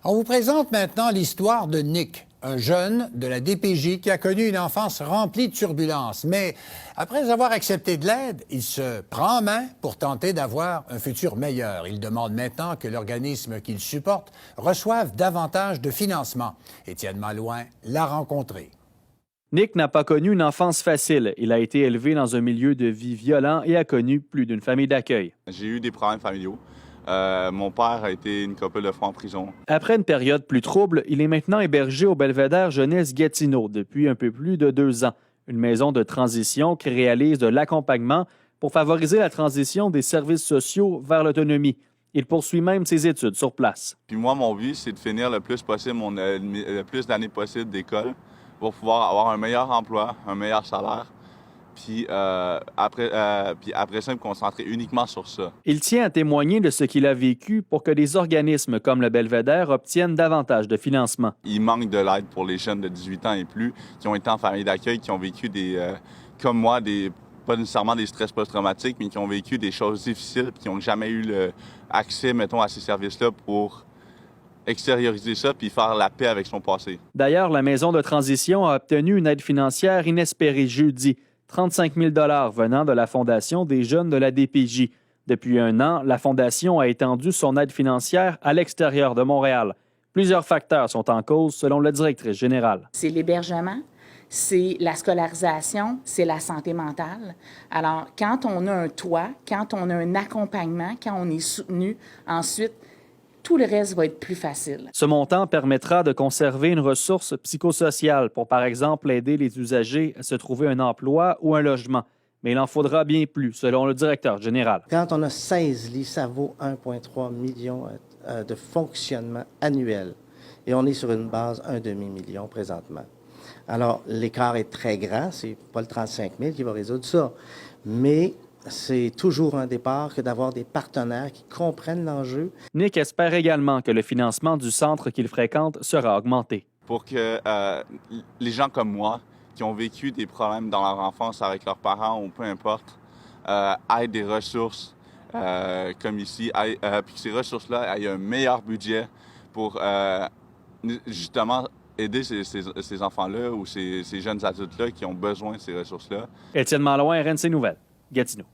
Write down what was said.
On vous présente maintenant l'histoire de Nick, un jeune de la DPJ qui a connu une enfance remplie de turbulences. Mais après avoir accepté de l'aide, il se prend en main pour tenter d'avoir un futur meilleur. Il demande maintenant que l'organisme qu'il supporte reçoive davantage de financement. Étienne Malouin l'a rencontré. Nick n'a pas connu une enfance facile. Il a été élevé dans un milieu de vie violent et a connu plus d'une famille d'accueil. J'ai eu des problèmes familiaux. Mon père a été une couple de fois en prison. Après une période plus trouble, il est maintenant hébergé au Belvédère Jeunesse Gatineau depuis un peu plus de 2 ans. Une maison de transition qui réalise de l'accompagnement pour favoriser la transition des services sociaux vers l'autonomie. Il poursuit même ses études sur place. Puis moi, mon but, c'est de finir le plus possible, le plus d'années possible d'école pour pouvoir avoir un meilleur emploi, un meilleur salaire. Puis après ça, me concentrer uniquement sur ça. Il tient à témoigner de ce qu'il a vécu pour que des organismes comme le Belvédère obtiennent davantage de financement. Il manque de l'aide pour les jeunes de 18 ans et plus qui ont été en famille d'accueil, qui ont vécu comme moi, pas nécessairement des stress post-traumatiques, mais qui ont vécu des choses difficiles et qui n'ont jamais eu accès, mettons, à ces services-là pour extérioriser ça puis faire la paix avec son passé. D'ailleurs, la maison de transition a obtenu une aide financière inespérée jeudi. 35 000 venant de la Fondation des jeunes de la DPJ. Depuis 1 an, la Fondation a étendu son aide financière à l'extérieur de Montréal. Plusieurs facteurs sont en cause, selon la directrice générale. C'est l'hébergement, c'est la scolarisation, c'est la santé mentale. Alors, quand on a un toit, quand on a un accompagnement, quand on est soutenu, ensuite, tout le reste va être plus facile. Ce montant permettra de conserver une ressource psychosociale pour, par exemple, aider les usagers à se trouver un emploi ou un logement. Mais il en faudra bien plus, selon le directeur général. Quand on a 16 lits, ça vaut 1,3 million de fonctionnement annuel. Et on est sur une base 1,5 million présentement. Alors, l'écart est très grand. C'est pas le 35 000 qui va résoudre ça. Mais c'est toujours un départ que d'avoir des partenaires qui comprennent l'enjeu. Nick espère également que le financement du centre qu'il fréquente sera augmenté. Pour que les gens comme moi, qui ont vécu des problèmes dans leur enfance avec leurs parents ou peu importe, aient des ressources comme ici, puis que ces ressources-là aient un meilleur budget pour justement aider ces enfants-là ou ces jeunes adultes-là qui ont besoin de ces ressources-là. Étienne Malouin, RNC Nouvelles, Gatineau.